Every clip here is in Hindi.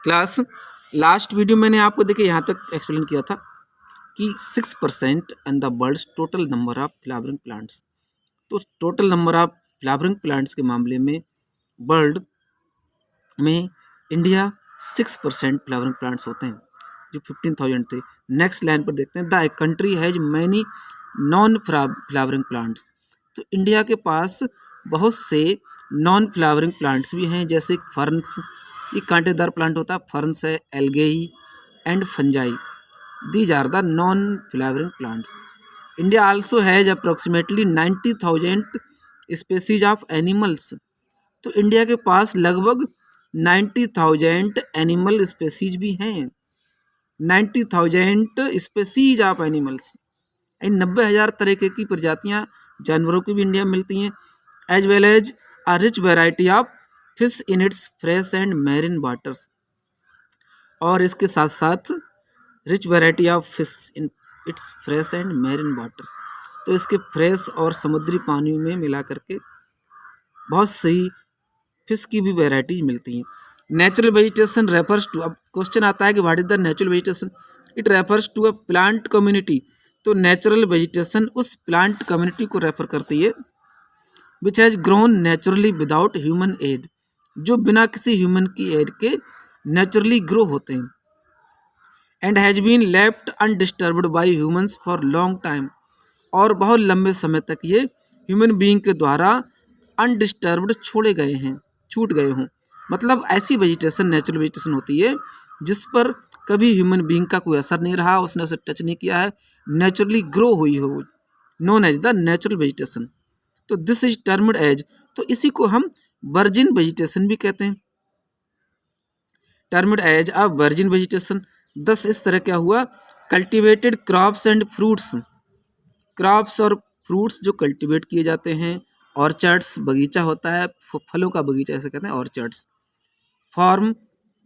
क्लास लास्ट वीडियो मैंने आपको देखिए यहाँ तक एक्सप्लेन किया था कि 6% in the world's total number of flowering plants. तो total number of flowering plants के मामले में वर्ल्ड में इंडिया 6% फ्लावरिंग प्लांट्स होते हैं, जो 15,000 थे। नेक्स्ट लाइन पर देखते हैं, the country has many non flowering plants. तो इंडिया के पास बहुत से नॉन फ्लावरिंग प्लांट्स भी हैं, जैसे फर्न्स, ये कांटेदार प्लांट होता है, फर्न्स है, algae and fungi, these are the non flowering plants. India also has approximately 90,000 species of animals. तो इंडिया के पास लगभग 90,000 एनिमल स्पेसीज भी हैं, 90,000 स्पेसीज ऑफ एनिमल्स। 90,000 तरह की प्रजातियां जानवरों की भी इंडिया में मिलती हैं, as well as a rich variety of fish in its fresh and marine waters. और इसके साथ साथ rich variety of fish in its fresh and marine waters, तो इसके फ्रेश और समुद्री पानी में मिला करके बहुत सही फिश की भी वेराइटीज मिलती हैं। नेचुरल वेजिटेशन रेफर्स टू, अब क्वेश्चन आता है कि what is the natural vegetation. It refers to a plant community. तो नेचुरल वेजिटेशन उस प्लांट कम्युनिटी को रेफर करती है which has grown naturally without human aid, जो बिना किसी ह्यूमन की एड के नेचुरली ग्रो होते हैं, and has been left undisturbed by humans for long time, और बहुत लंबे समय तक ये ह्यूमन बीइंग के द्वारा अनडिस्टर्ब्ड छोड़े गए हैं, छूट गए हों। मतलब ऐसी वेजिटेशन नेचुरल वेजिटेशन होती है जिस पर कभी ह्यूमन बीइंग का कोई असर नहीं रहा, उसने उसे टच नहीं किया है, नेचुरली ग्रो हुई हो, known as the natural vegetation. तो दिस इज टर्म्ड एज, तो इसी को हम वर्जिन वेजिटेशन भी कहते हैं, termed as a virgin vegetation. Thus इस तरह क्या हुआ, cultivated crops and fruits, crops और फ्रूट्स जो कल्टिवेट किए जाते हैं, ऑर्चर्ड्स बगीचा होता है, फलों का बगीचा ऐसे कहते हैं orchards, form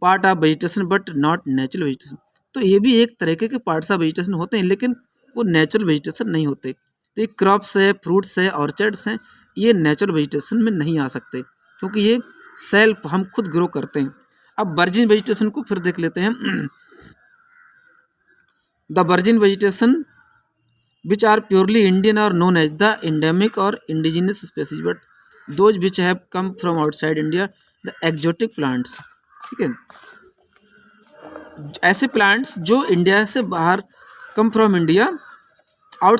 part of vegetation but not natural vegetation. तो ये भी एक तरीके के पार्ट्स ऑफ वेजिटेशन होते हैं, लेकिन वो नेचुरल वेजिटेशन नहीं होते। तो ये क्रॉप्स है, फ्रूट्स है, ऑर्चर्ड्स हैं, ये नेचुरल वेजिटेशन में नहीं आ सकते क्योंकि ये सेल्फ हम खुद ग्रो करते हैं। अब वर्जिन वेजिटेशन को फिर देख लेते हैं। The virgin vegetation which are purely Indian or known as the endemic or indigenous species, but those which have come from outside India, the exotic plants। ठीक है, ऐसे प्लांट्स जो इंडिया से बाहर, कम फ्रॉम इंडिया, आउट